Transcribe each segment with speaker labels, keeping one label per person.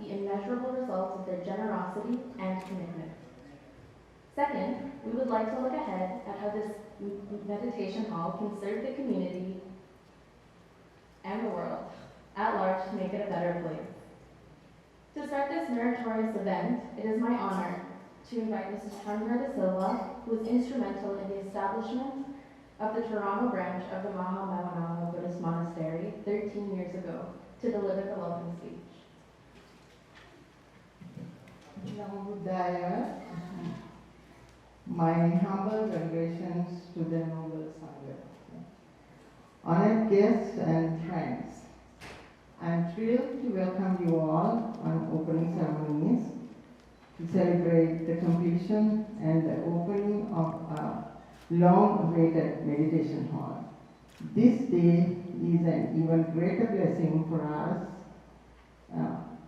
Speaker 1: the immeasurable results of their generosity and commitment. Second, we would like to look ahead at how this meditation hall can serve the community and the world at large to make it a better place. To start this meritorious event, it is my honor to invite Mrs. Chandra De Silva, who was instrumental in the establishment of the Toronto branch of the Maha Maunama Buddhist Monastery 13 years ago, to deliver the welcome speech.
Speaker 2: Namo Buddhaya. My humble congratulations to the Noble Sangha. Honored guests and friends, I am thrilled to welcome you all on opening ceremonies to celebrate the completion and the opening of a long-awaited meditation hall. This day is an even greater blessing for us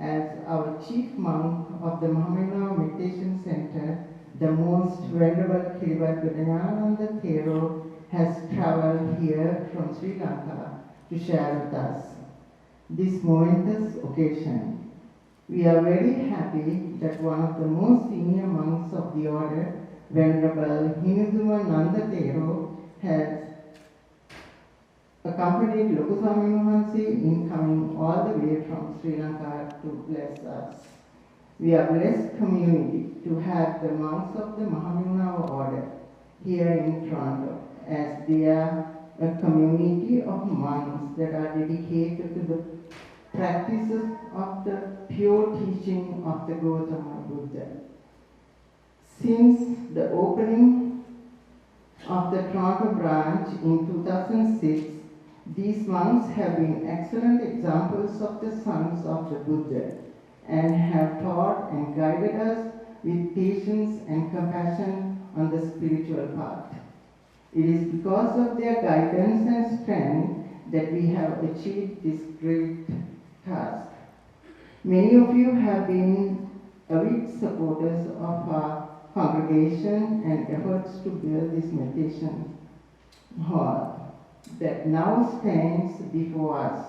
Speaker 2: as our chief monk of the Mahamina Meditation Center, the most venerable Kiribati Buddhananda Thero, has traveled here from Sri Lanka to share with us this momentous occasion. We are very happy that one of the most senior monks of the order, Venerable Hinuduma Nanda Thero, has accompanied Lokuswami Mahansi in coming all the way from Sri Lanka to bless us. We are blessed community to have the monks of the Mahamina order here in Toronto, as they are a community of monks that are dedicated to the practices of the pure teaching of the Gautama Buddha. Since the opening of the Toronto branch in 2006, these monks have been excellent examples of the sons of the Buddha and have taught and guided us with patience and compassion on the spiritual path. It is because of their guidance and strength that we have achieved this great task. Many of you have been avid supporters of our congregation and efforts to build this meditation hall that now stands before us,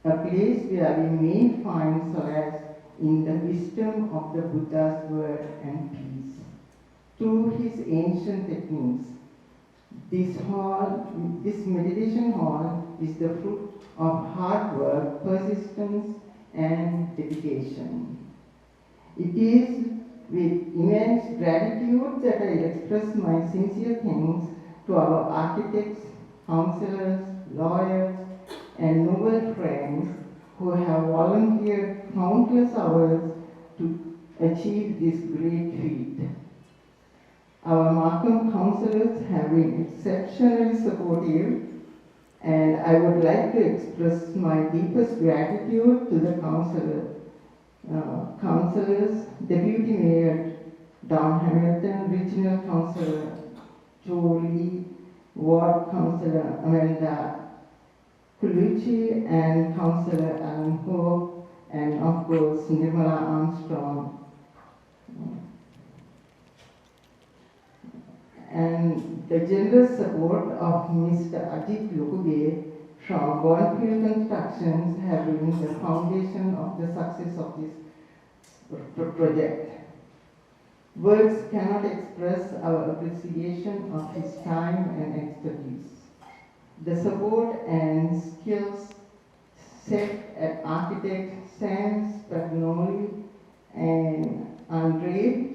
Speaker 2: a place where we may find solace in the wisdom of the Buddha's word and peace. Through his ancient techniques, this meditation hall is the fruit of hard work, persistence, and dedication. It is with immense gratitude that I express my sincere thanks to our architects, counselors, lawyers, and noble friends who have volunteered countless hours to achieve this great feat. Our Markham counselors have been exceptionally supportive, and I would like to express my deepest gratitude to the counselors, Deputy Mayor Don Hamilton, Regional Councillor Jolie, Ward Councillor Amanda Colucci, and Councillor Alan Hope, and of course Nirmala Armstrong. And the generous support of Mr. Ajit Lukuge from Bondfield Constructions have been the foundation of the success of this project. Words cannot express our appreciation of his time and expertise. The support and skills set at architect Sam Spagnoli and Andre,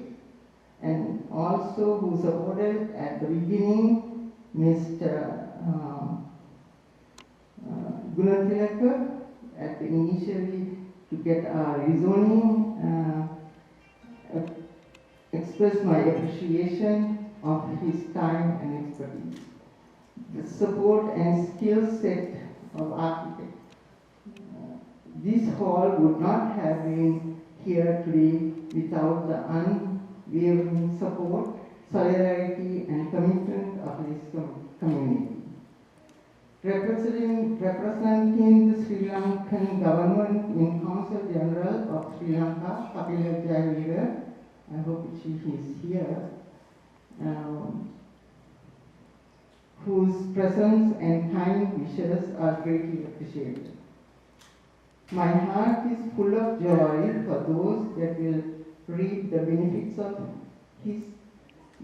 Speaker 2: and also who supported at the beginning Mr. Gunathilaka at the initially to get our rezoning, express my appreciation of his time and expertise. The support and skill set of architect. This hall would not have been here today without the unwavering support, solidarity, and commitment of this community. Representing the Sri Lankan government in Council General of Sri Lanka, Kapila Jayavira, I hope she is here, whose presence and kind wishes are greatly appreciated. My heart is full of joy for those that will reap the benefits of his,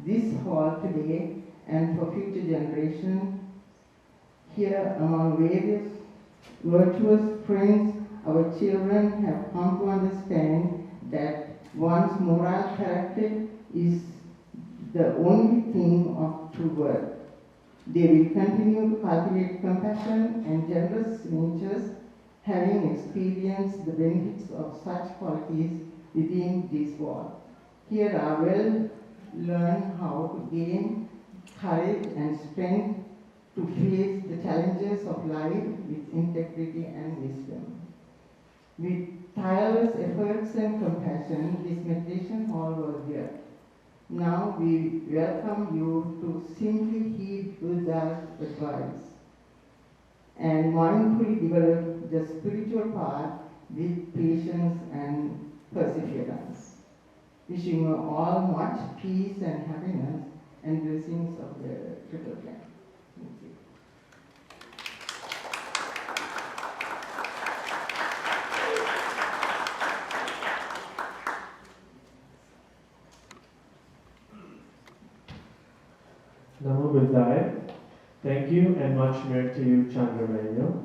Speaker 2: this hall today and for future generations. Here among various virtuous friends, our children have come to understand that one's moral character is the only thing of true worth. They will continue to cultivate compassion and generous natures, having experienced the benefits of such qualities within this walls. Here are well learn how to gain courage and strength to face the challenges of life with integrity and wisdom. With tireless efforts and compassion, this meditation hall was built. Now we welcome you to simply heed Buddha's advice and mindfully develop the spiritual path with patience and perseverance. Wishing you all much peace and happiness and blessings of the Triple Plan. Thank you.
Speaker 3: Namo Buddhaya. Thank you and much merit to you, Chandramanyo.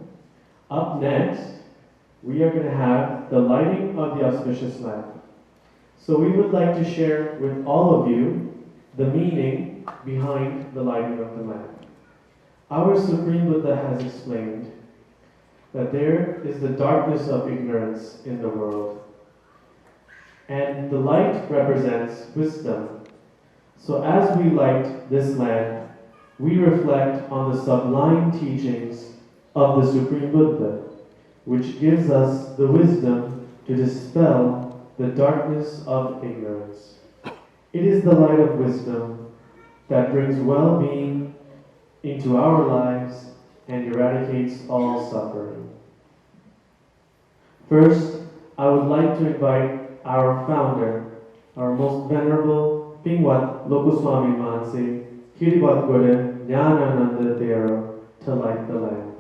Speaker 3: Up next, we are going to have the lighting of the auspicious lamp. So we would like to share with all of you the meaning behind the lighting of the lamp. Our Supreme Buddha has explained that there is the darkness of ignorance in the world, and the light represents wisdom. So as we light this lamp, we reflect on the sublime teachings of the Supreme Buddha, which gives us the wisdom to dispel the darkness of ignorance. It is the light of wisdom that brings well-being into our lives and eradicates all suffering. First, I would like to invite our founder, our most venerable Pingwat Lokoswami Mansi, Kiribat Guru Jnanananda Thero, to light the lamp.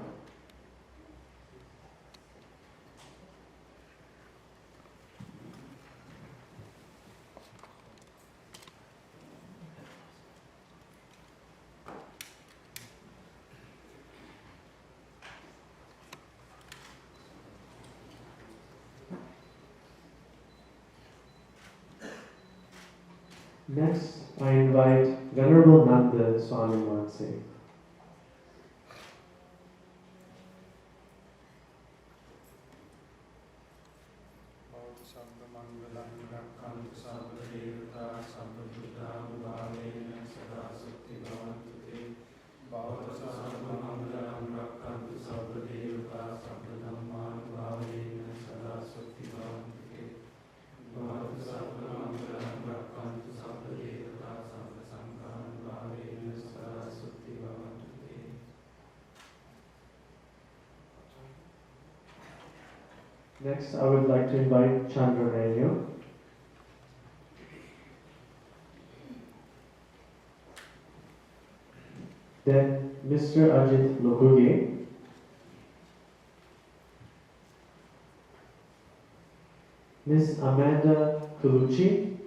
Speaker 3: Next, I invite Venerable Nanda Swami Mansi. Next, I would like to invite Chandramanyo. Then Mr. Ajit Lokuge. Ms. Amanda Colucci.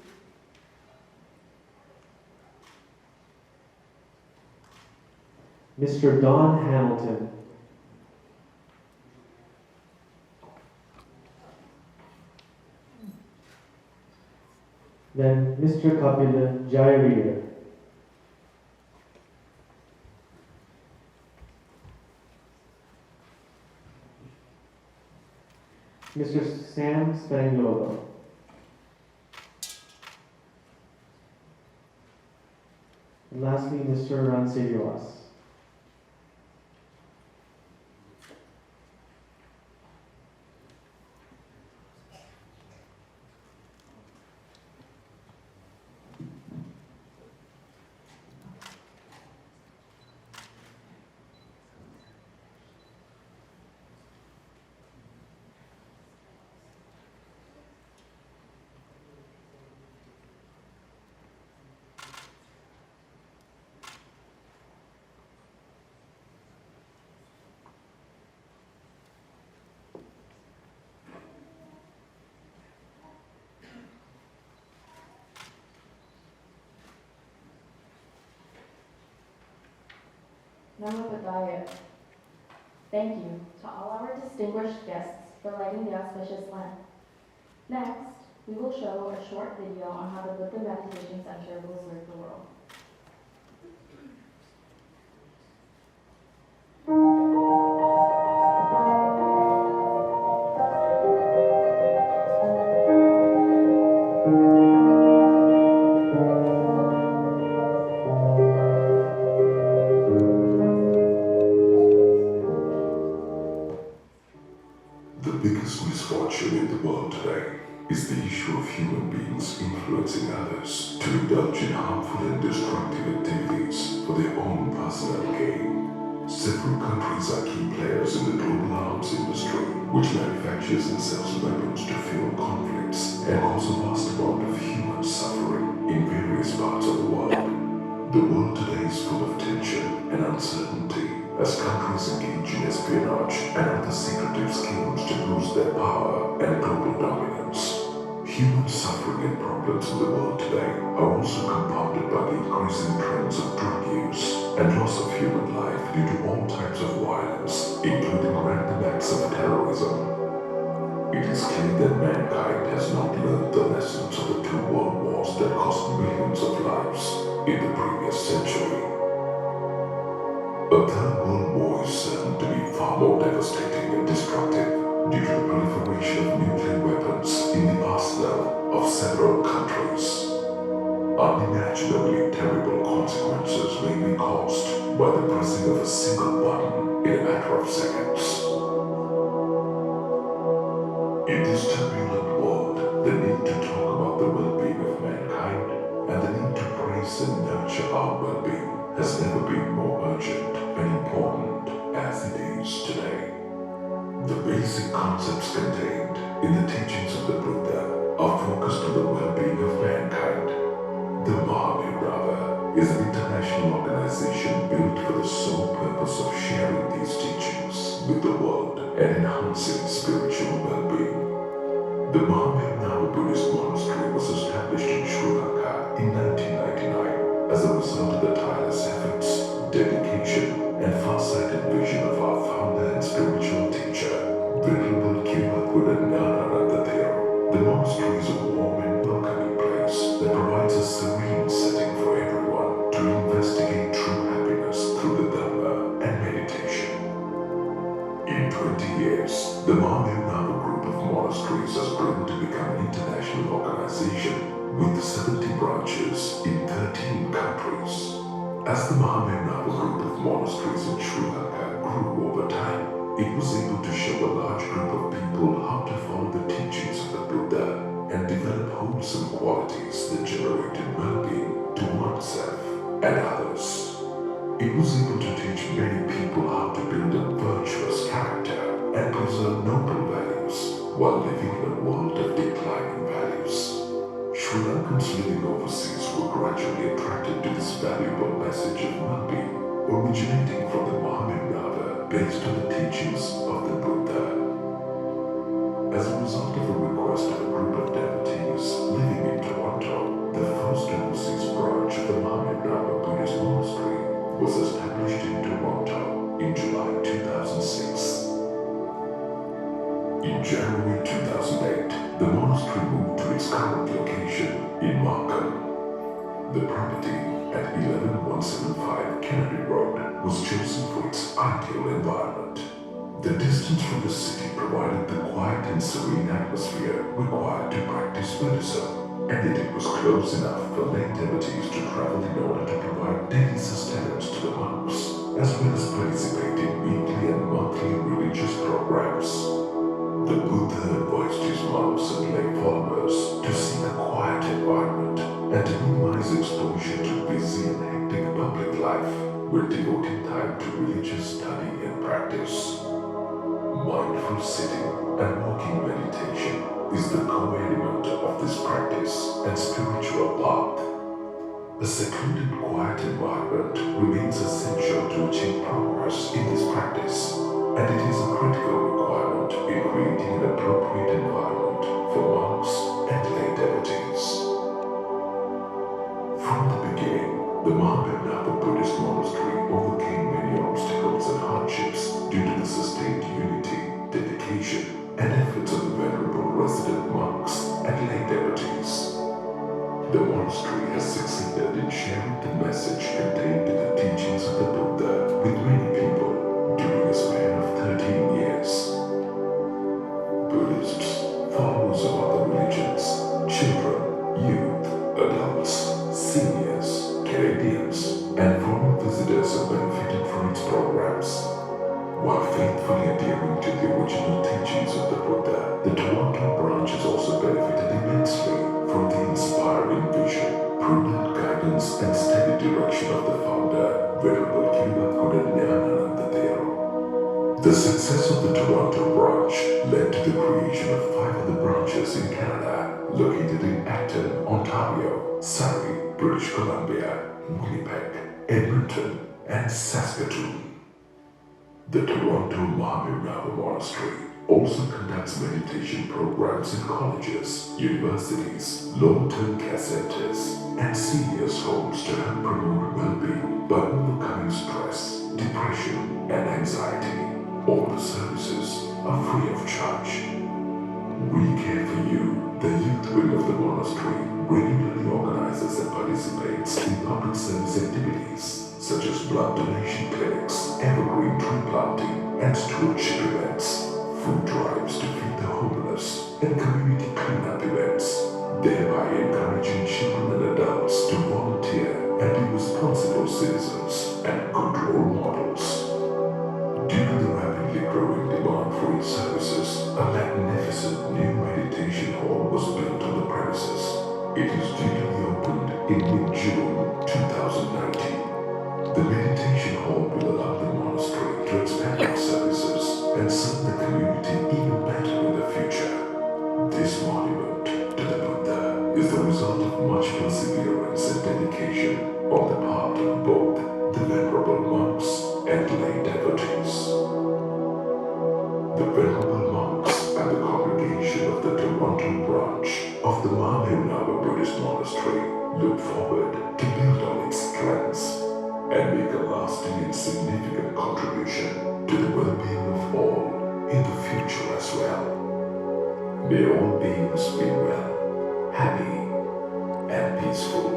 Speaker 3: Mr. Don Hamilton. Then Mr. Kapila Jayavir. Mr. Sam Spaniolo. And lastly, Mr. Ranseriwas.
Speaker 1: Namo Buddhaya. Thank you to all our distinguished guests for lighting the auspicious lamp. Next, we will show a short video on how the Buddha Meditation Center will serve the world.
Speaker 4: The biggest misfortune in the world today is the issue of human beings influencing others to indulge in harmful and destructive activities for their own personal gain. Several countries are key players in the global arms industry, which manufactures and sells weapons to fuel conflicts and cause a vast amount of human suffering in various parts of the world. The world today is full of tension and uncertainty as countries engage in espionage and other secretive schemes to boost their power and global dominance. Human suffering and problems in the world today are also compounded by the increasing trends of drug use and loss of human life due to all types of violence, including random acts of terrorism. It is clear that mankind has not learned the lessons of the two world wars that cost millions of lives in the previous century. A third world war is certain to be far more devastating and destructive due to the proliferation of nuclear weapons in the arsenal of several countries. Unimaginably terrible consequences may be caused by the pressing of a single button in a matter of seconds. In this turbulent world, the need to talk about the well-being of mankind and the need to praise and nurture our well-being has never been more urgent and important as it is today. The basic concepts contained in the teachings of the Buddha are focused on the well-being of mankind. The Mahavira is an international organization built for the sole purpose of sharing these teachings with the world and enhancing spiritual well-being. The Mahavira Buddhist monastery was established in Sri Lanka in 1999 as a result of the tireless efforts, dedication, and far-sighted vision of our founder and spiritual teacher, Venerable Kirpapuda Gnanananda Thero. The monastery is a warm and welcoming place that provides a serene setting for everyone to investigate true happiness through the Dhamma and meditation. In 20 years, the Mahavira group of monasteries has grown to become an international organization with 70 branches in 13 countries. As the Mahavira group of monasteries in Sri Lanka grew over time, it was able to show a large group of people how to follow the teachings of the Buddha and develop wholesome qualities that generated well-being to oneself and others. It was able to teach many people how to build a virtuous character and preserve noble values while living in a world of declining values. Sri Lankans living overseas were gradually attracted to this valuable message of well-being, originating from the Mahavira based on the teachings of the Buddha. As a result of a request of a group of devotees living in Toronto, the first overseas branch of the Mahavira Buddhist monastery was established in Toronto in July 2006. In January 2008, the monastery moved to its current location in Markham. The property at 11175 Kennedy Road was chosen for its ideal environment. The distance from the city provided the quiet and serene atmosphere required to practice Buddhism, and that it was close enough for lay devotees to travel in order to provide daily sustenance to the monks, as well as participate in weekly and monthly religious programs. The Buddha advised his monks and lay followers to seek a quiet environment and to minimize exposure to busy and hectic public life, while devoting time to religious study and practice. Mindful sitting and walking meditation is the core element of this practice and spiritual path. A secluded, quiet environment remains essential to achieve progress in this practice, and it is a critical requirement in creating an appropriate environment for monks and lay devotees. From the beginning, the Mahavira Buddhist monastery overcame many obstacles The monastery has succeeded in sharing the message contained in the teachings of the Buddha with many people during a span of 13 years. Buddhists, followers of other religions, children, youth, adults, seniors, Canadians, and foreign visitors have benefited from its programs. While faithfully adhering to the original teachings of the Buddha, the Toronto branch has also benefited immensely from the inspiring vision, prudent guidance, and steady direction of the founder, Venerable Kiribati Nyanananda Thero. The success of the Toronto branch led to the creation of 5 other branches in Canada, located in Acton, Ontario, Surrey, British Columbia, Winnipeg, Edmonton, and Saskatoon. The Toronto Mahamirava Monastery also conducts meditation programs in colleges, universities, long-term care centers, and seniors' homes to help promote well-being by overcoming stress, depression, and anxiety. All the services are free of charge. We Care for You, the youth wing of the monastery, regularly organizes and participates in public service activities such as blood donation clinics, evergreen tree planting, and stewardship events, food drives to feed the homeless, and community cleanup events, thereby encouraging children and adults to volunteer and be responsible citizens and good role models. Due to the rapidly growing demand for its services, a magnificent new meditation hall was built on the premises. It is due to be opened in mid-June 2019. The meditation hall will allow the monastery to expand its services and serve the community even better in the future. This monument to the Buddha is the result of much perseverance and dedication on the part of both the venerable monks and lay devotees. The venerable monks and the congregation of the Toronto branch of the Mahamirava Buddhist Monastery look forward to build on its strengths and make a lasting and significant contribution to the well-being of all in the future as well. May all beings be well, happy, and peaceful.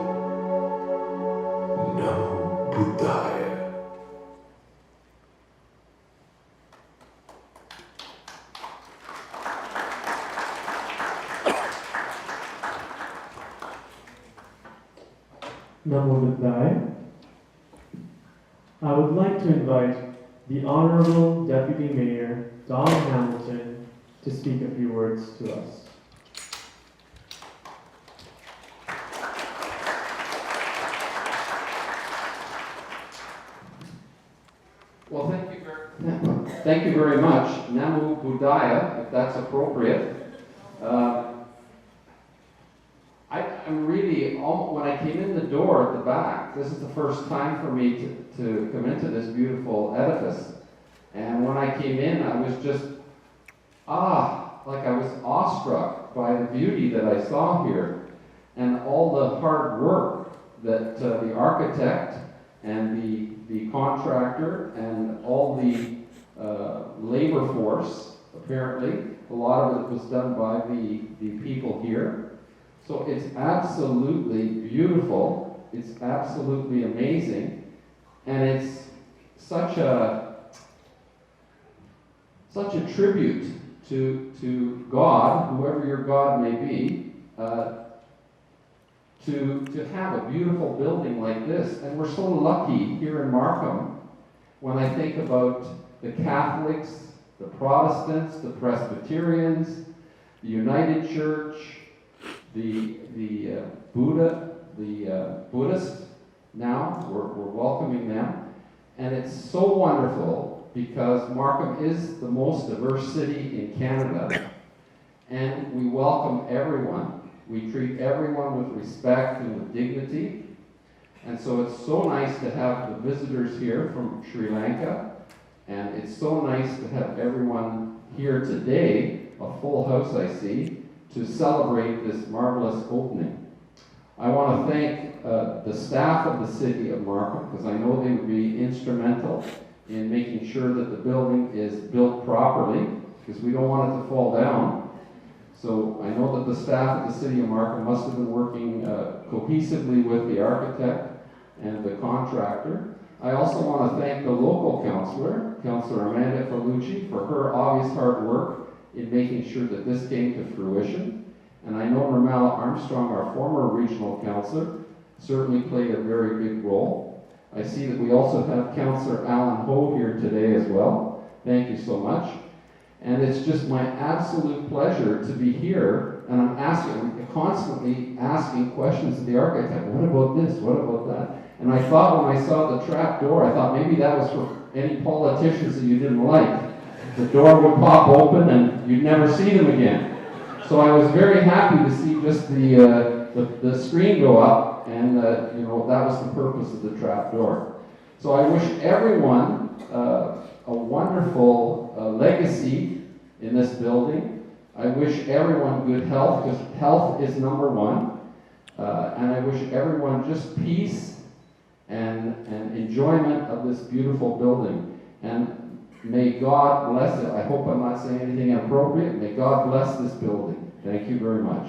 Speaker 4: Namo Buddhaya.
Speaker 3: Namo Buddhaya. I would like to invite the Honorable Deputy Mayor, Don Hamilton, to speak a few words to us.
Speaker 5: Well, thank you very much. Namo Buddhaya, if that's appropriate. I'm really, when I came in the door at the back, this is the first time for me to come into this beautiful edifice. And when I came in, I was just, like I was awestruck by the beauty that I saw here and all the hard work that the architect and the contractor and all the labor force, apparently, a lot of it was done by the people here. So it's absolutely beautiful, it's absolutely amazing, and it's such a tribute to God, whoever your God may be, to have a beautiful building like this. And we're so lucky here in Markham when I think about the Catholics, the Protestants, the Presbyterians, the United Church, the Buddhist. Now we're welcoming them, and it's so wonderful because Markham is the most diverse city in Canada, and we welcome everyone. We treat everyone with respect and with dignity, and so it's so nice to have the visitors here from Sri Lanka, and it's so nice to have everyone here today, a full house I see, to celebrate this marvelous opening. I want to thank the staff of the city of Markham, because I know they would be instrumental in making sure that the building is built properly, because we don't want it to fall down. So I know that the staff at the City of Markham must have been working cohesively with the architect and the contractor. I also want to thank the local councillor, Councillor Amanda Felucci, for her obvious hard work in making sure that this came to fruition. And I know Ramala Armstrong, our former regional councillor, certainly played a very big role. I see that we also have Councillor Alan Ho here today as well. Thank you so much. And it's just my absolute pleasure to be here, and I'm constantly asking questions of the architect. What about this? What about that? And I thought when I saw the trap door, I thought maybe that was for any politicians that you didn't like. The door would pop open and you'd never see them again. So I was very happy to see just the screen go up, and you know, that was the purpose of the trap door. So I wish everyone a wonderful legacy in this building. I wish everyone good health, because health is number one. And I wish everyone just peace and enjoyment of this beautiful building. And may God bless it. I hope I'm not saying anything inappropriate. May God bless this building. Thank you very much.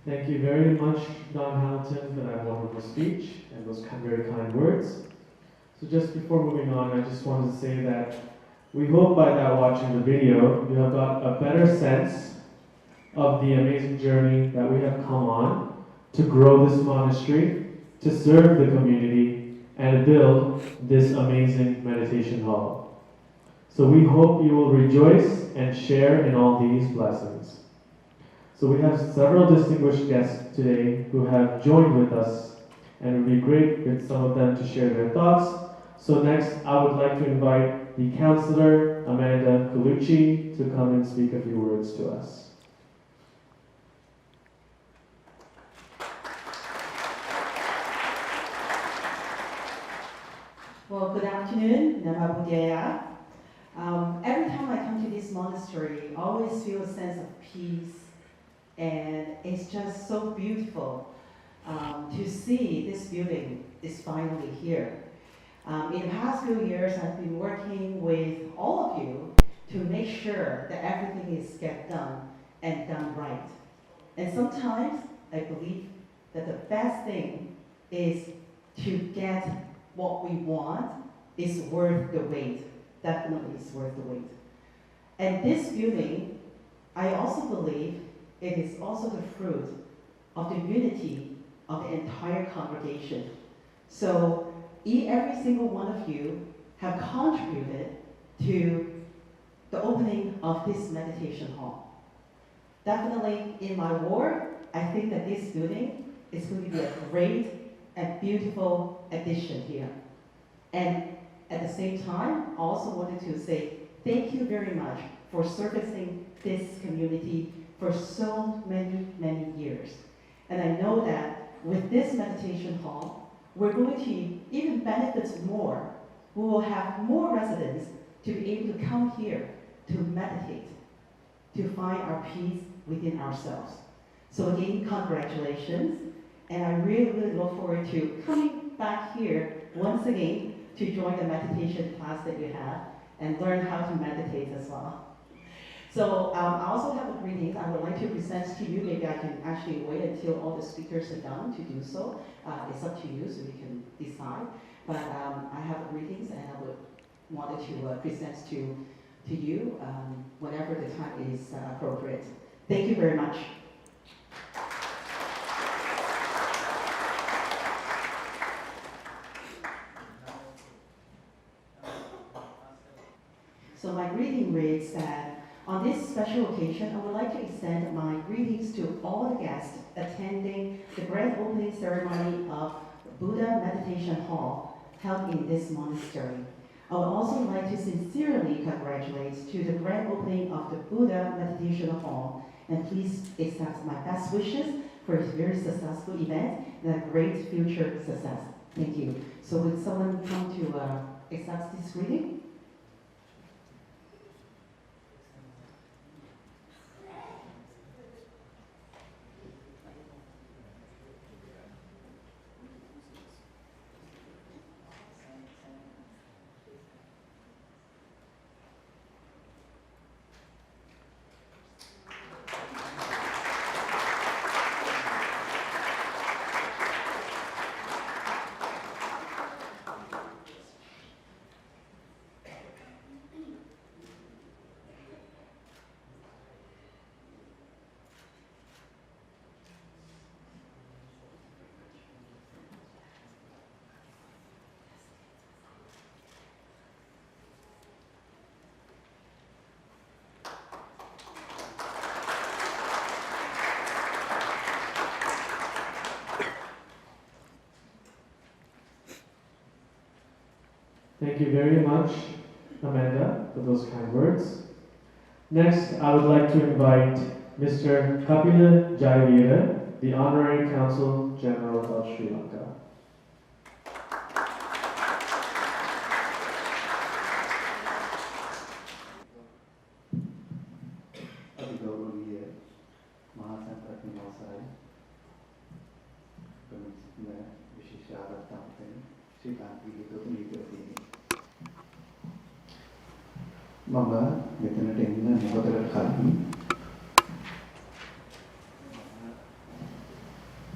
Speaker 3: Thank you very much, Don Hamilton, for that wonderful speech and those very kind words. So just before moving on, I just wanted to say that we hope by that watching the video, you have got a better sense of the amazing journey that we have come on to grow this monastery, to serve the community, and build this amazing meditation hall. So we hope you will rejoice and share in all these blessings. So we have several distinguished guests today who have joined with us, and it would be great with some of them to share their thoughts. So next, I would like to invite the Councillor Amanda Felucci to come and speak a few words to us.
Speaker 6: Well, good afternoon, Nama Budaya. Every time I come to this monastery, I always feel a sense of peace, and it's just so beautiful to see this building is finally here. In the past few years, I've been working with all of you to make sure that everything is get done and done right. And sometimes I believe that the best thing is to get what we want is worth the wait. Definitely is worth the wait. And this building, I also believe it is also the fruit of the unity of the entire congregation. So every single one of you have contributed to the opening of this meditation hall. Definitely in my ward, I think that this building is going to be a great and beautiful addition here. And at the same time, I also wanted to say thank you very much for servicing this community for so many, many years. And I know that with this meditation hall, we're going to even benefit more. We will have more residents to be able to come here to meditate, to find our peace within ourselves. So again, congratulations. And I really, really look forward to coming back here once again to join the meditation class that you have and learn how to meditate as well. So I also have a greeting I would like to present to you. Maybe I can actually wait until all the speakers are done to do so. It's up to you, so you can decide. But I have greetings, and I would wanted to present to you whenever the time is appropriate. Thank you very much. So my greeting reads that on this special occasion, I would like to extend my greetings to all the guests attending the grand opening ceremony of Buddha Meditation Hall held in this monastery. I would also like to sincerely congratulate to the grand opening of the Buddha Meditation Hall, and please accept my best wishes for a very successful event and a great future success. Thank you. So would someone come to accept this greeting?
Speaker 3: Thank you very much, Amanda, for those kind words. Next, I would like to invite Mr. Kapila Jayavira, the Honorary Consul General of Sri Lanka.
Speaker 7: අතිගෞරවනීය මහා සංඝරත්නය අවසරයි ප්‍රමුඛ විශේෂ ආරාධනාවෙන් ශ්‍රී ලාංකික තුමිතුමනි මම මෙතනට එන්න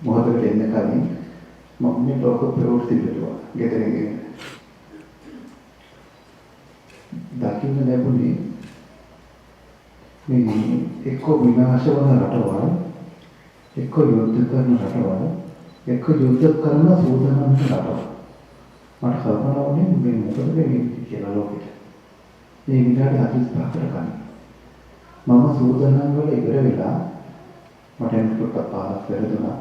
Speaker 7: මොහොතකට එන්න කලින් මම මේ ලෝක ප්‍රවෘත්ති පිටුවා ගෙදරින් දකින්න ලැබුණේ මේ එක්ක විනාශ වන රටවල් එක්ක යුද්ධ කරන රටවල් එක්ක යුද්ධ කරන සූදානම් රටවල් මට කල්පනා වුණේ මේ මොකද වෙන්නේ කියලා ලෝකෙට මේ විනාඩි 45කට කලින් මම සූදානම් වල ඉවර වෙලා මට එන්නකොට පාරක් වැරදුනා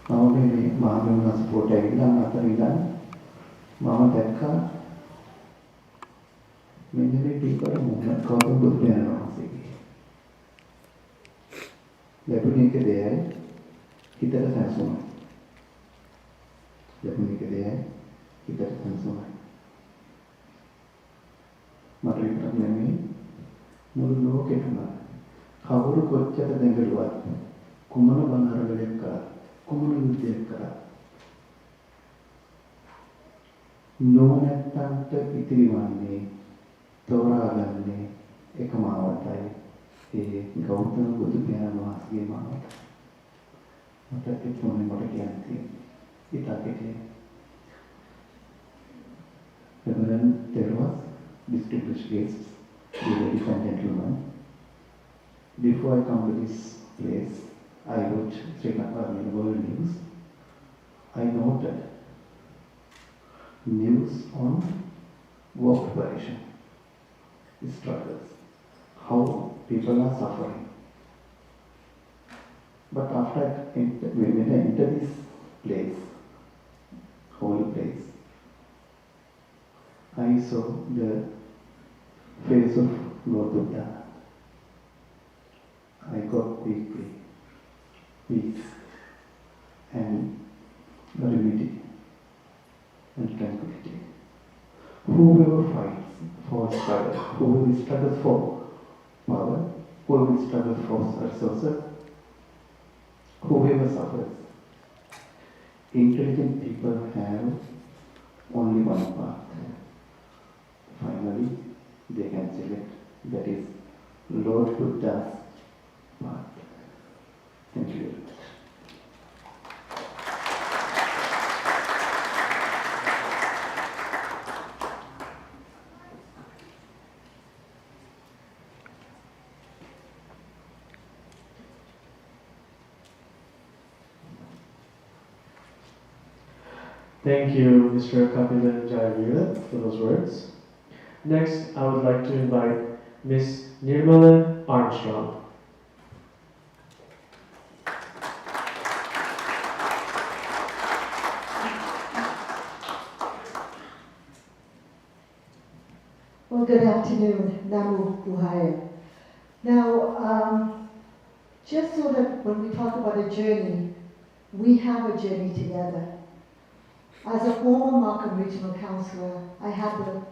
Speaker 7: මම මේ මහමෙවුනා ස්පෝට් ඇවිල්ලා අතර ඉඳන් මම දැක්කා මෙන්න මේ පිටර මොන කවුරුද බුදු වෙනවා ලැබුණේ එක දෙයයි හිතට සංසුමයි ලැබුණේ එක දෙයයි හිතට සංසුමයි මට විතරක් නෙමෙයි මුළු ලෝකෙටම කවුරු කොච්චර දෙඟලුවත් කුමන බනරවලක් කරා කුමන යුද්ධයක් කරා නොනැත්තන්ට ඉතිරිවන්නේ තෝරාගන්නේ එකම ආවතයි ඒ ගෞතම බුදු පියාණන් වහන්සේගේ මාවත මට ඒ මොනේ මට කියන්නේ ඉතාලකේ Reverend Terwas, distinguished guests, ladies and gentlemen, before I come to this place, I watched Sri Lanka World News. I noted news on war preparation, struggles, how people are suffering. But after when I enter this place, holy place, I saw the face of Lord Buddha. I got deeply peace and serenity and tranquility. Whoever fights for struggle, whoever struggles for power, whoever struggles for resources, whoever suffers, intelligent people have only one path. Finally, they can select, that is Lord Buddha's path. Thank you very much.
Speaker 3: Thank you, Mr. Kapila Jayavira, for those words. Next, I would like to invite Ms. Nirmala Armstrong.
Speaker 8: Well, good afternoon, Namu Buhaya. Now, just so that when we talk about a journey, we have a journey together. As a former Markham Regional Councillor, I had the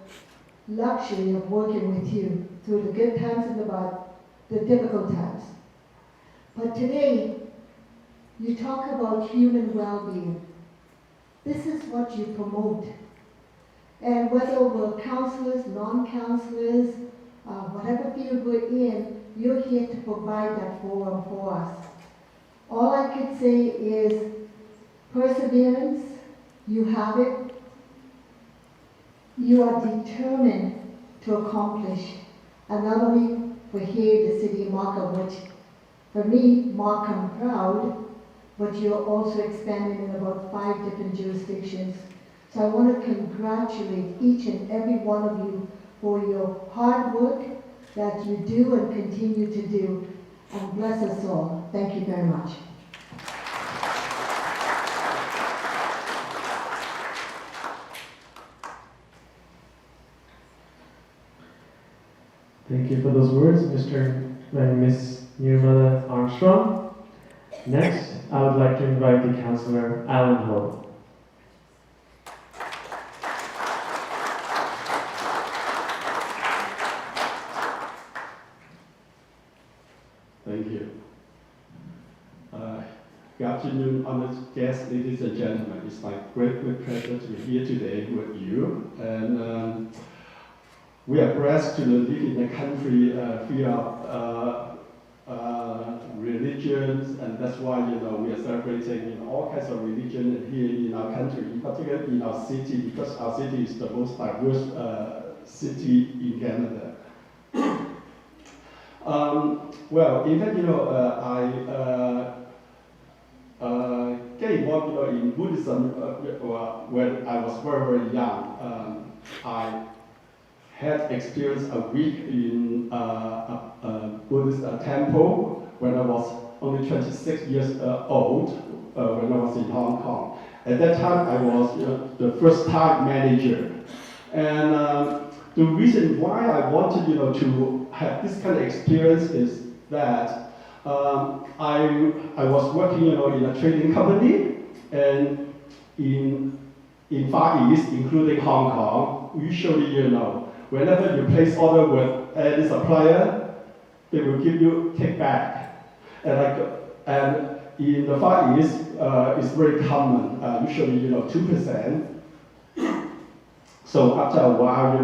Speaker 8: luxury of working with you through the good times and the difficult times. But today, you talk about human well-being. This is what you promote. And whether we're councillors, non-councillors, whatever field we're in, you're here to provide that forum for us. All I could say is perseverance, you have it. You are determined to accomplish, and not only for here, the city of Markham, which for me, Markham proud, but you're also expanding in about 5 different jurisdictions. So I want to congratulate each and every one of you for your hard work that you do and continue to do, and bless us all. Thank you very much.
Speaker 3: Thank you for those words, Mr. and Miss Nirmala Armstrong. Next, I would like to invite the Councillor Alan Ho.
Speaker 9: Thank you. Good afternoon, honored guests, ladies and gentlemen. It's my great pleasure to be here today with you. And we are blessed to live in a country free of religions, and that's why we are celebrating all kinds of religion here in our country, in particular in our city, because our city is the most diverse city in Canada. Well, in fact, I get involved in Buddhism when I was very, very young. I had experienced a week in a Buddhist temple when I was only 26 years old, when I was in Hong Kong. At that time, I was the first-time manager. And the reason why I wanted to have this kind of experience is that I was working in a trading company, and in Far East, including Hong Kong, usually whenever you place order with any supplier, they will give you kickback. And in the Far East, it's very common, usually 2%. So after a while,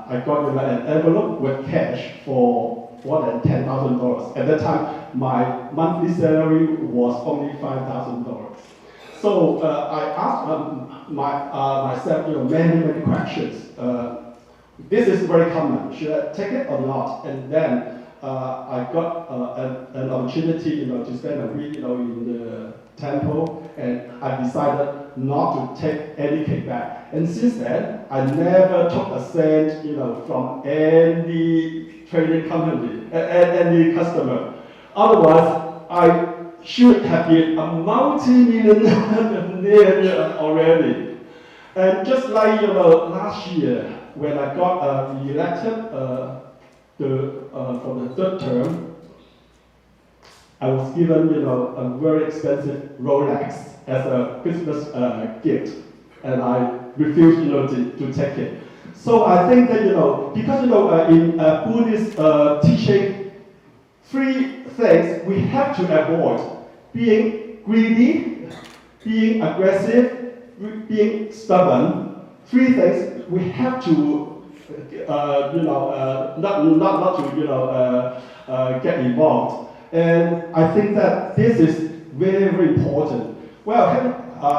Speaker 9: I got an envelope with cash for more than $10,000. At that time, my monthly salary was only $5,000. So I asked myself many questions. This is very common. Should I take it or not? And then I got an opportunity to spend a week in the temple, and I decided not to take any kickback. And since then, I never took a cent from any trading company, any customer. Otherwise, I should have been a multi-millionaire already. And just like last year, when I got elected for the third term, I was given a very expensive Rolex as a Christmas gift, and I refused to take it. So I think that because in Buddhist teaching, three things we have to avoid: being greedy, being aggressive, being stubborn. Three things we have to not to get involved. And I think that this is very, very important. Well,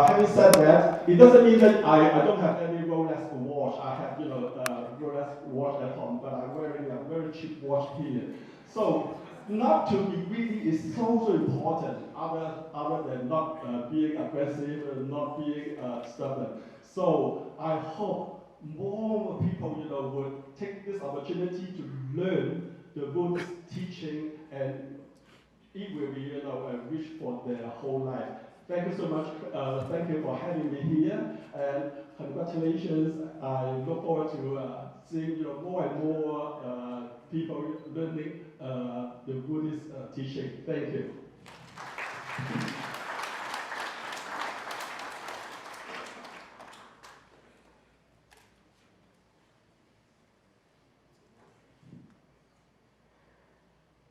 Speaker 9: having said that, it doesn't mean that I don't have any Rolex watch. I have Rolex watch at home, but I'm wearing a very cheap watch here. So not to be greedy is so important, other than not being aggressive and not being stubborn. So I hope more people would take this opportunity to learn the Buddhist teaching, and it will be rich for their whole life. Thank you so much. Thank you for having me here, and congratulations. I look forward to seeing more and more people learning the Buddhist teaching. Thank you.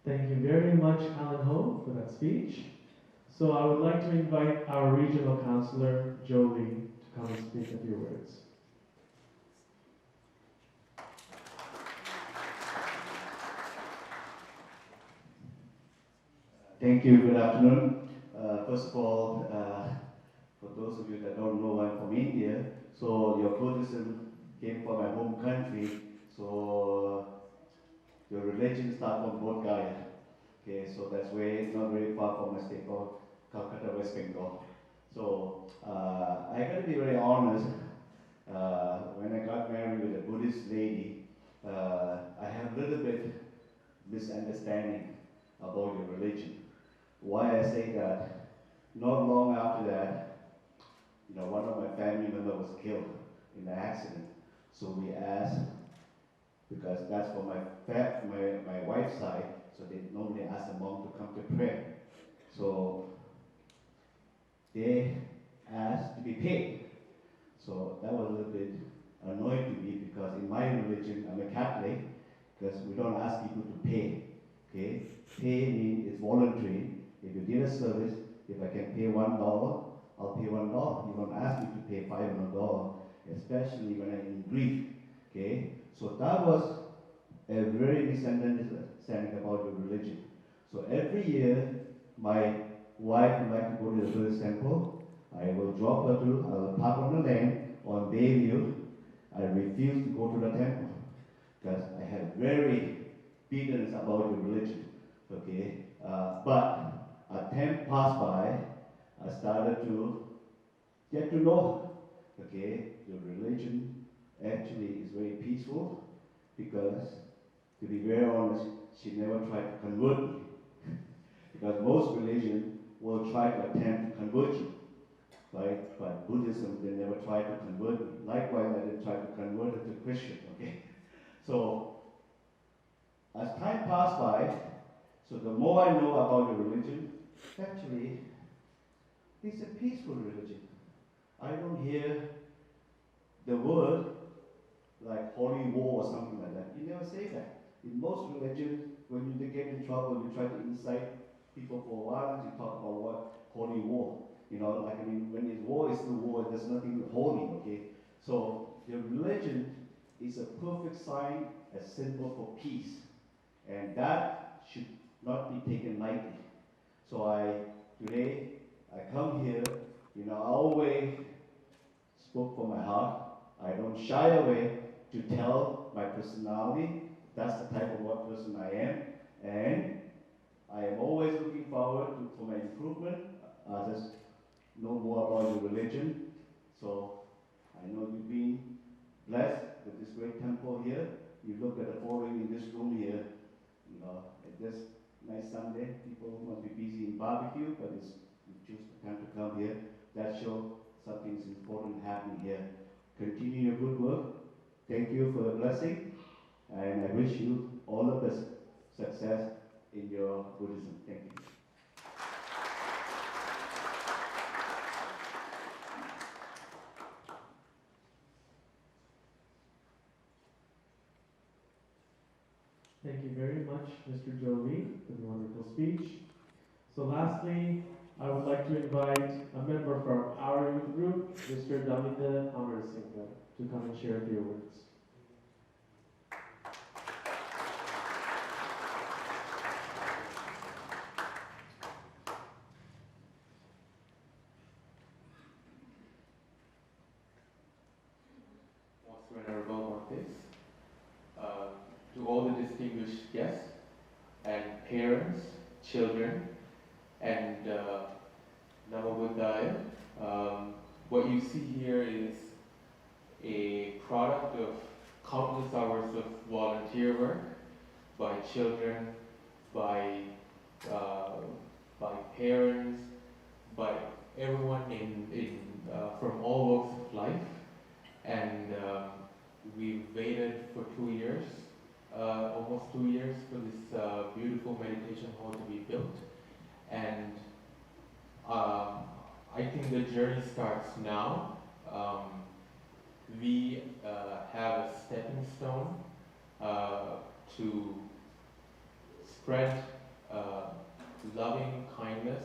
Speaker 3: Thank you very much, Alan Ho, for that speech. So I would like to invite our regional councillor, Jolie, to come and speak a few words.
Speaker 7: Thank you. Good afternoon. First of all, for those of you that don't know, I'm from India. So your Buddhism came from my home country. So your religion starts from Bodh Gaya. Okay, so that's not very far from my state called Calcutta, West Bengal. So I got to be very honest. When I got married with a Buddhist lady, I have a little bit misunderstanding about your religion. Why I say that? Not long after that, one of my family members was killed in an accident. So we asked because that's for my wife's side, so they normally ask the mom to come to pray. So they asked to be paid. So that was a little bit annoying to me because in my religion, I'm a Catholic, because we don't ask people to pay. Okay? Pay means it's voluntary. If you did a service, if I can pay $1, I'll pay $1. You don't ask me to pay $500, especially when I'm in grief. Okay? So that was a very misunderstanding about your religion. So every year, my wife would like to go to the Buddhist temple. I will drop her to, I will park on the lane on Bayview. I refuse to go to the temple because I have very bitterness about your religion. Okay? But as time passed by, I started to get to know her. Okay? Your religion actually is very peaceful because, to be very honest, she never tried to convert me. Because most religions will try to attempt to convert you. Right? But Buddhism, they never tried to convert me. Likewise, I didn't try to convert her to Christian. Okay? So, as time passed by, so the more I know about the religion, actually, it's a peaceful religion. I don't hear the word like holy war or something like that. You never say that. In most religions, when you get in trouble, you try to incite people for violence, you talk about what? Holy war. You know, like, I mean, when it's war, it's the war, there's nothing holy, okay? So, the religion is a perfect sign, a symbol for peace. And that should not be taken lightly. So today, I come here, you know, I always spoke from my heart. I don't shy away to tell my personality. That's the type of what person I am. And I am always looking forward for my improvement. Just know more about your religion. So I know you've been blessed with this great temple here. You look at the following in this room here. You know, at this nice Sunday, people must be busy in barbecue, but you choose the time to come here. That shows something is important happening here. Continue your good work. Thank you for the blessing, and I wish you all the best success in your Buddhism. Thank you.
Speaker 3: Thank you very much, Mr. Jolie, for the wonderful speech. So lastly, I would like to invite a member from our youth group, Mr. Damita Amarasinghe, to come and share a few words.
Speaker 10: Most venerable Bhaktis, to all the distinguished guests and parents, children, and Namo Buddhaya. What you see here is a product of countless hours of volunteer work by children, by parents, by everyone from all walks of life. And we waited for 2 years, almost 2 years, for this beautiful meditation hall to be built. And I think the journey starts now. We have a stepping stone to spread loving kindness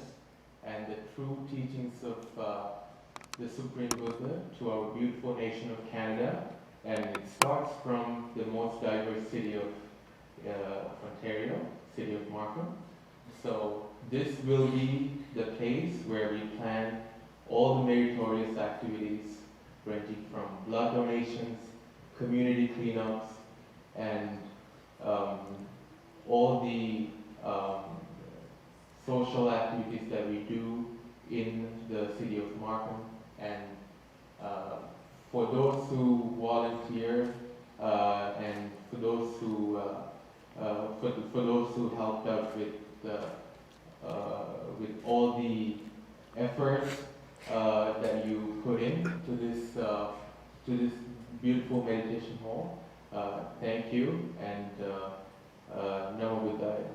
Speaker 10: and the true teachings of the Supreme Buddha to our beautiful nation of Canada. And it starts from the most diverse city of Ontario, city of Markham. So this will be the place where we plan all the meritorious activities ranging from blood donations, community cleanups, and all the social activities that we do in the city of Markham. And for those who volunteer and for those who helped out with all the efforts that you put into this beautiful meditation hall, Thank you, and Namo Buddhaya.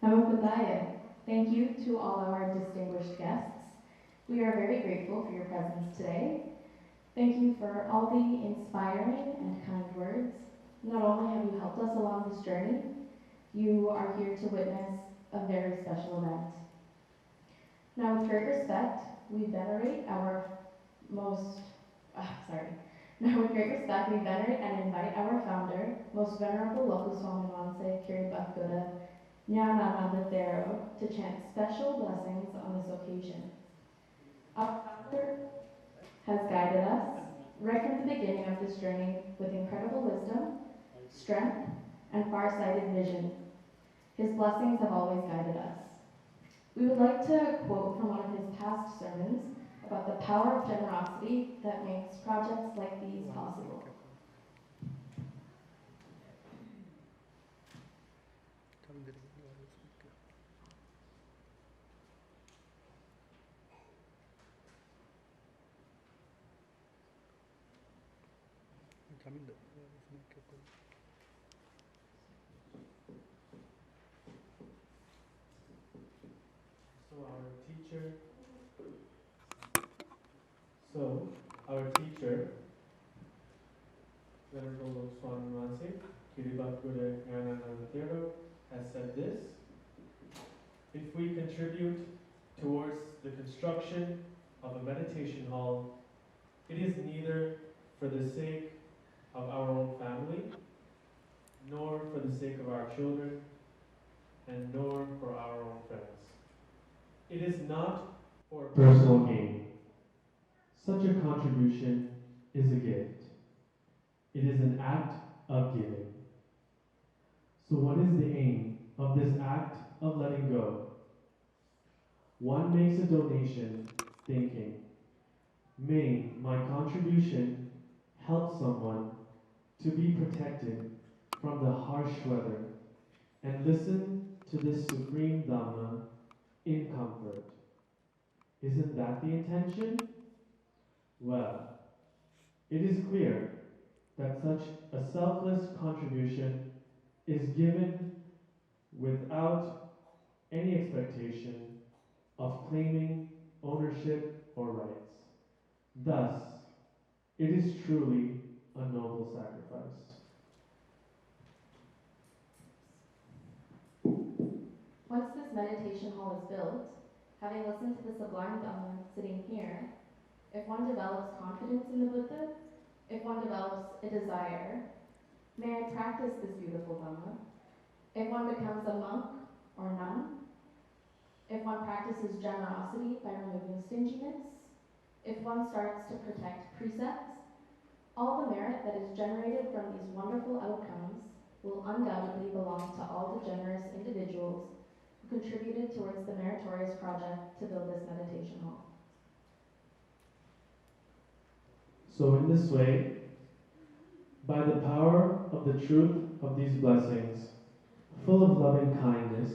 Speaker 1: Namo Buddhaya. Thank you to all our distinguished guests. We are very grateful for your presence today. Thank you for all the inspiring and kind words. Not only have you helped us along this journey, you are here to witness a very special event. Now, with great respect, we venerate Now, with great respect, we venerate and invite our founder, Most Venerable Lokuswami Manse Kiribati Buddha Nyanananda Thero, to chant special blessings on this occasion. Our founder has guided us right from the beginning of this journey with incredible wisdom, strength, and far-sighted vision. His blessings have always guided us. We would like to quote from one of his past sermons about the power of generosity that makes projects like these possible.
Speaker 3: Our teacher, Venerable Swami Manse Kiribati Buddha Nyanananda Thero, has said this: if we contribute towards the construction of a meditation hall, it is neither for the sake of our own family, nor for the sake of our children, and nor for our own friends. It is not for personal gain. Such a contribution is a gift. It is an act of giving. So what is the aim of this act of letting go? One makes a donation thinking, may my contribution help someone to be protected from the harsh weather and listen to this supreme Dhamma in comfort. Isn't that the intention? Well, it is clear that such a selfless contribution is given without any expectation of claiming ownership or rights. Thus, it is truly a noble sacrifice.
Speaker 1: Once this meditation hall is built, having listened to the sublime Dhamma sitting here, if one develops confidence in the Buddha, if one develops a desire, may I practice this beautiful Dhamma? If one becomes a monk or nun, if one practices generosity by removing stinginess, if one starts to protect precepts, all the merit that is generated from these wonderful outcomes will undoubtedly belong to all the generous individuals who contributed towards the meritorious project to build this meditation hall.
Speaker 3: So in this way, by the power of the truth of these blessings, full of loving kindness,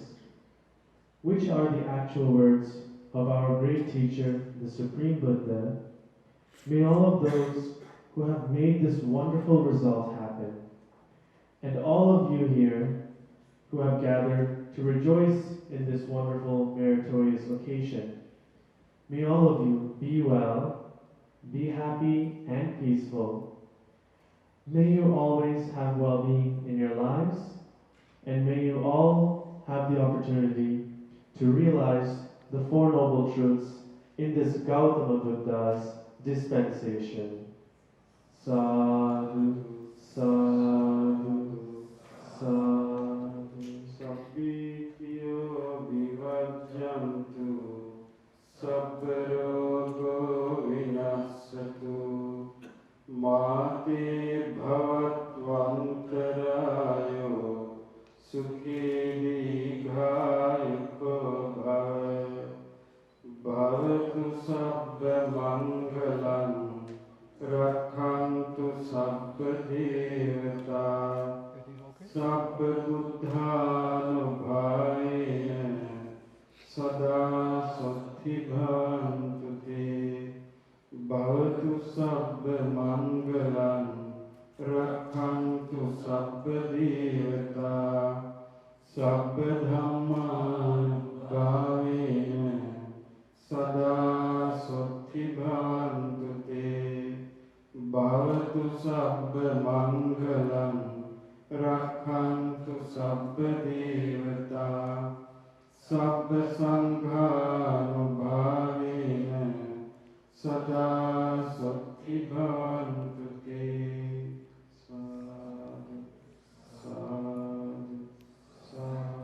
Speaker 3: which are the actual words of our great teacher, the Supreme Buddha, may all of those who have made this wonderful result happen, and all of you here who have gathered to rejoice in this wonderful meritorious occasion, may all of you be well, be happy and peaceful. May you always have well-being in your lives, and may you all have the opportunity to realize the Four Noble Truths in this Gautama Buddha's dispensation. Sadhu, sadhu, sadhu. Sabbityo vivajjantu, sabbarogo vinasatu, Mati bhavattvantarayo, sukhi dīghāyuko bhavatu sabba mangalam, रक्षन्तु सर्वदेवता सर्वबुद्धानुभावेन सदा स्वस्तिभवन्तु ते भवतु सर्वमङ्गलं रक्षन्तु सर्वदेवता सर्वधर्मानुभावेन सदा स्वस्तिभवन्तु ते भवतु सर्वमङ्गलं रक्षन्तु सर्वदेवता सर्वसङ्घानुभावेन सदा स्वस्तिभवन्तु ते साधु साधु साधु।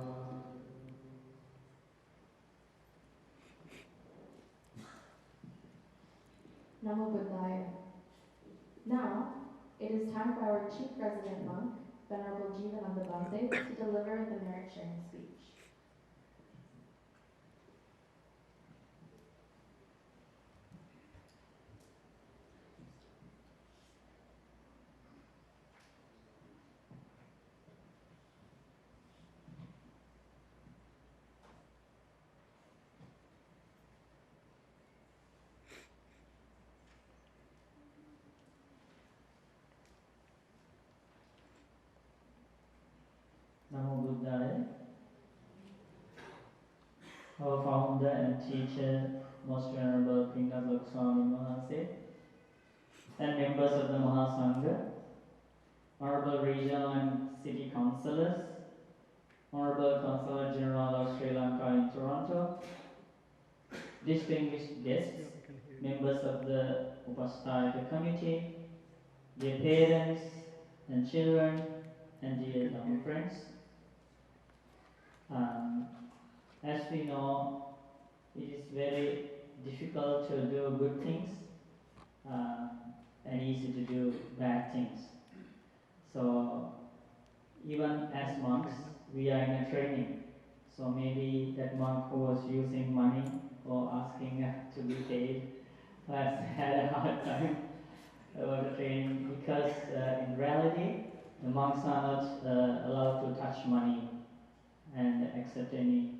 Speaker 1: Namo Buddhaya. Now, it is time for our Chief Resident Monk, Venerable Jivananda Bhante, to deliver the merit sharing speech.
Speaker 11: Namo Buddhaya. Our founder and teacher, Most Venerable Pingat Swami Mahase, and members of the Mahasangha, Honorable Regional and City Councillors, Honorable Consul General of Sri Lanka in Toronto, distinguished guests, members of the Upasthayaka Committee, dear parents and children, and dear Dhamma friends. As we know, it is very difficult to do good things and easy to do bad things. So even as monks, we are in a training. So maybe that monk who was using money or asking to be paid has had a hard time about the training, because in reality, the monks are not allowed to touch money and accept any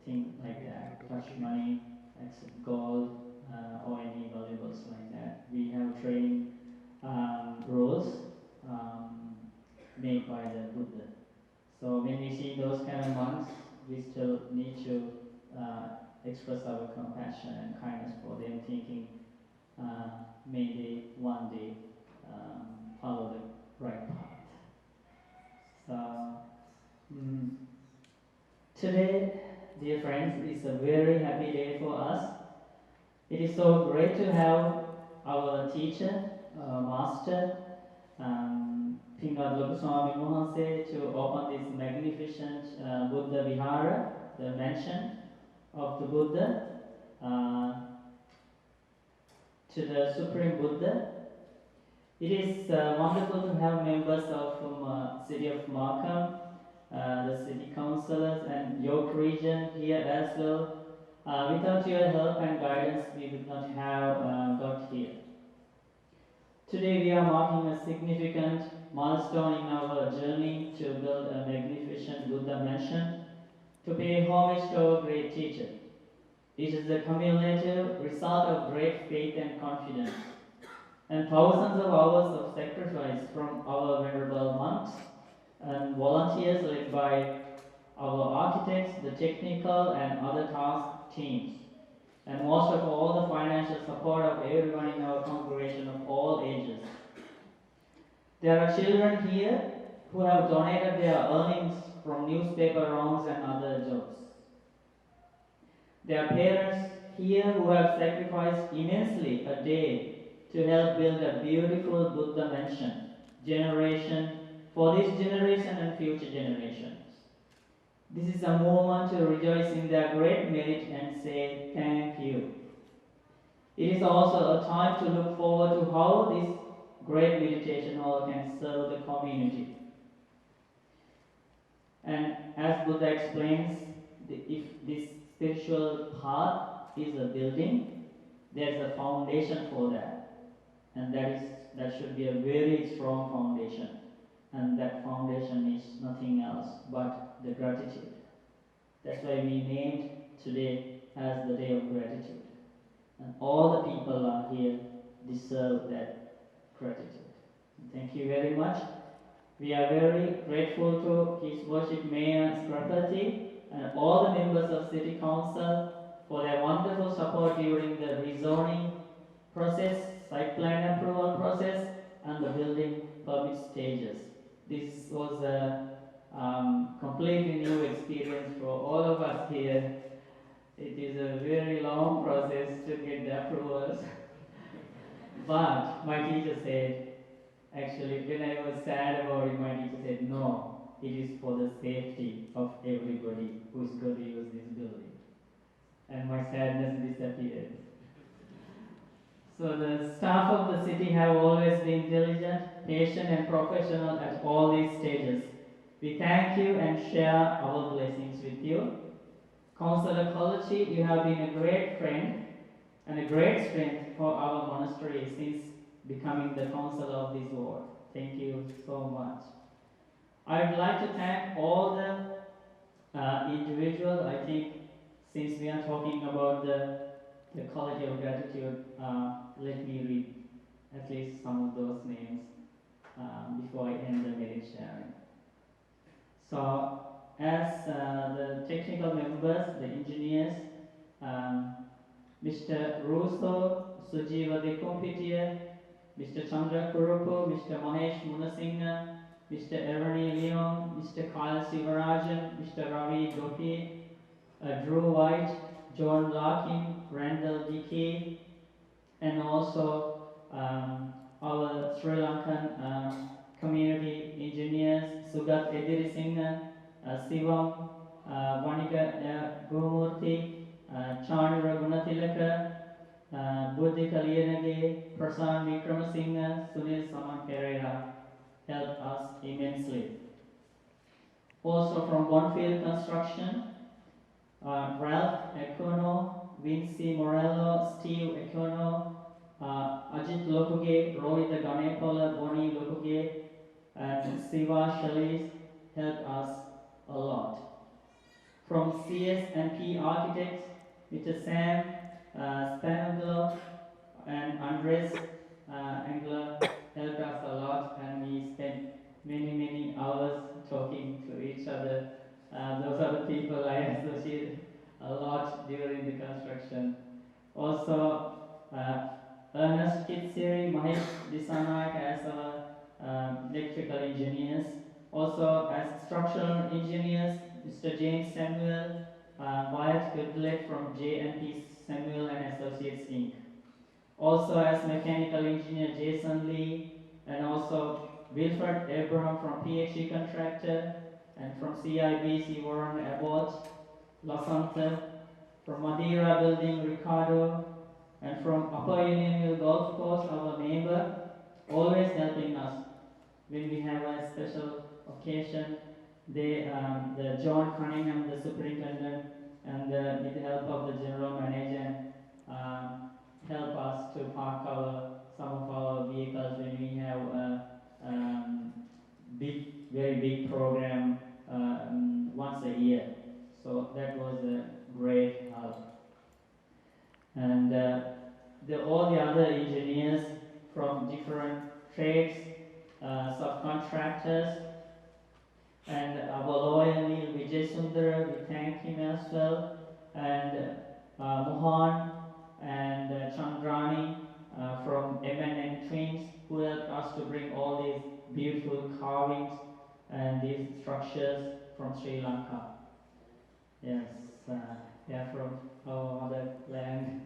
Speaker 11: thing like that, touch money, accept gold or any valuables like that. We have training rules made by the Buddha. So when we see those kind of monks, we still need to express our compassion and kindness for them, thinking may they one day follow the right path. So today, dear friends, is a very happy day for us. It is so great to have our teacher, master, Pingat Lokaswami Mahase, to open this magnificent Buddha Vihara, the mansion of the Buddha, to the Supreme Buddha. It is wonderful to have members from city of Markham, the city councillors and York region here as well. Without your help and guidance, we would not have got here. Today we are marking a significant milestone in our journey to build a magnificent Buddha mansion to pay homage to our great teacher. This is the cumulative result of great faith and confidence, and thousands of hours of sacrifice from our venerable monks and volunteers led by our architects, the technical and other task teams, and most of all the financial support of everyone in our congregation of all ages. There are children here who have donated their earnings from newspaper rounds and other jobs. There are parents here who have sacrificed immensely a day to help build a beautiful Buddha mansion, for this generation and future generations. This is a moment to rejoice in their great merit and say thank you. It is also a time to look forward to how this great meditation hall can serve the community. And as Buddha explains, if this spiritual path is a building, there is a foundation for that. and that should be a very strong foundation, and that foundation is nothing else but the gratitude. That's why we named today as the Day of Gratitude, and all the people are here deserve that gratitude. Thank you very much. We are very grateful to His Worship Mayor Skrapati and all the members of City Council for their wonderful support during the rezoning process, site plan approval process, and the building permit stages. This was a completely new experience for all of us here. It is a very long process to get the approvals. But my teacher said, actually, when I was sad about it, my teacher said, no, it is for the safety of everybody who is going to use this building. And my sadness disappeared. So the staff of the city have always been diligent, patient, and professional at all these stages. We thank you and share our blessings with you. Councillor Kolachi, you have been a great friend and a great strength for our monastery since becoming the councillor of this ward. Thank you so much. I'd like to thank all the individuals. I think since we are talking about the quality of gratitude, let me read at least some of those names before I end the merit sharing. So, as the technical members, the engineers, Mr. Russo, Sujiva Dekompitia, Mr. Chandra Kurupu, Mr. Mahesh Munasinghe, Mr. Ernie Leon, Mr. Kyle Sivarajan, Mr. Ravi Gopi, Drew White, John Larkin, Randall Dickey, and also our Sri Lankan community engineers, Sugat Edirisinghe, Sivam, Vanika Gurumurthy, Chani Ragunatilaka, Buddhika Liyanage, Prasan Vikramasinghe, Sunil Saman Pereira helped us immensely. Also from Bonfield Construction, Ralph Econo, Vinci Morello, Steve Econo, Ajit Lokuge, Rohit Ganepola, Bonnie Lokuge, and Siva Shalis helped us a lot. From CS&P Architects, Mr. Sam Spanaglo and Andres Engler helped us a lot, and we spent many hours talking to each other. Those are the people I associate a lot during the construction. Also, Ernest Kitsiri, Mahesh Disanayak as our electrical engineers. Also, as structural engineers, Mr. James Samuel, Wyatt Goodlett from J&P Samuel and Associates Inc. Also, as mechanical engineer, Jason Lee, and also Wilfred Abraham from PHE Contractor, and from CIBC, Warren Abbott, Lasanta, from Madeira Building, Ricardo, and from Upper Union Mill Golf Course, our neighbor, always helping us when we have a special occasion. They, the John Cunningham, the superintendent, and with the help of the general manager, help us to park some of our vehicles when we have a very big program once a year. So that was a great help. And all the other engineers from different trades, subcontractors, and our lawyer Neil Vijay Sundar, we thank him as well, and Mohan and Chandrani from M&M Twins, who helped us to bring all these beautiful carvings and these structures from Sri Lanka. Yes, they are from our motherland.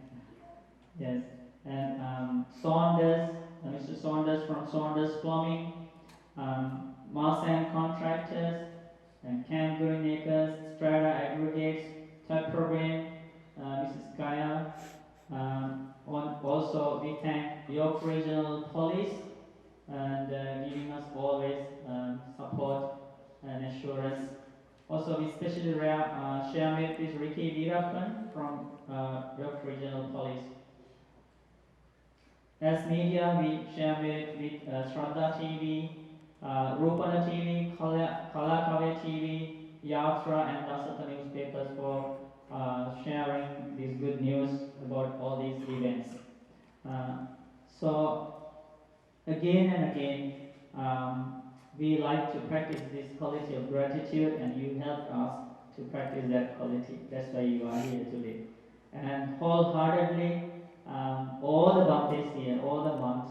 Speaker 11: Yes, and Saunders, Mr. Saunders from Saunders Plumbing, Marsan Contractors, and Camp Greenacres, Strata Aggregates, Taproban, Mrs. Kaya. Also, we thank York Regional Police and giving us always support and assurance. Also, we especially share with Ricky Virappan from York Regional Police. As media, we share with Shraddha TV, Rupana TV, Kalakave TV, Yatra, and Dasata newspapers for sharing this good news about all these events. So again and again, we like to practice this quality of gratitude, and you help us to practice that quality. That's why you are here today. And wholeheartedly, all the Bhaktis here, all the monks,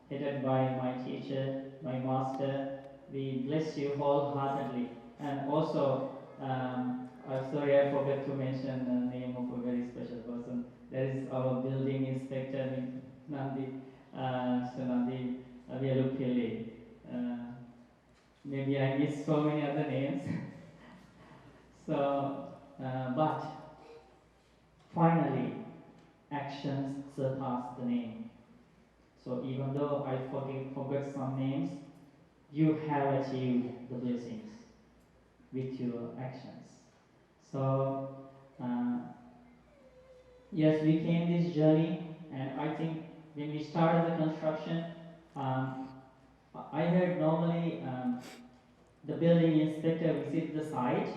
Speaker 11: headed by my teacher, my master, we bless you wholeheartedly. And also, I'm sorry I forgot to mention the name of a very special person. That is our building inspector, Nandi, Mr. Nandi Velupilli. Maybe I missed so many other names. So, but finally, actions surpass the name. So even though I forgot some names, you have achieved the blessings with your actions. So, yes, we came this journey, and I think when we started the construction, I heard normally the building inspector visits the site,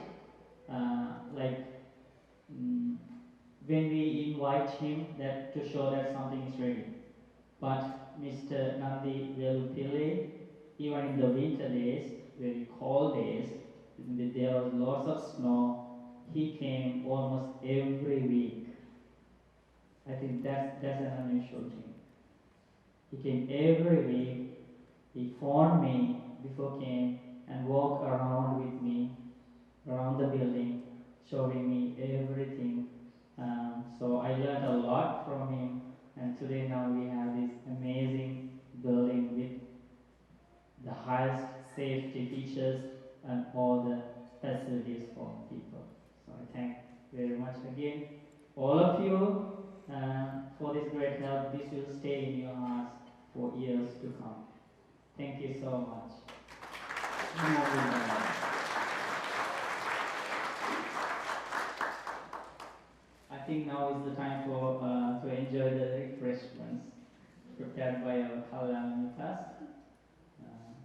Speaker 11: like when we invite him that to show that something is ready. But Mr. Nandi Velupilli, even in the winter days, very cold days, there was lots of snow, he came almost every week. I think that's an unusual thing. He came every week, he phoned me before came and walked around with me, around the building, showing me everything. So I learned a lot from him, and today now we have this amazing building with the highest safety features and all the facilities for people. So I thank very much again all of you for this great help. This will stay in your hearts for years to come. Thank you so much. I think now is the time for to enjoy the refreshments prepared by our Kalyana Mitas.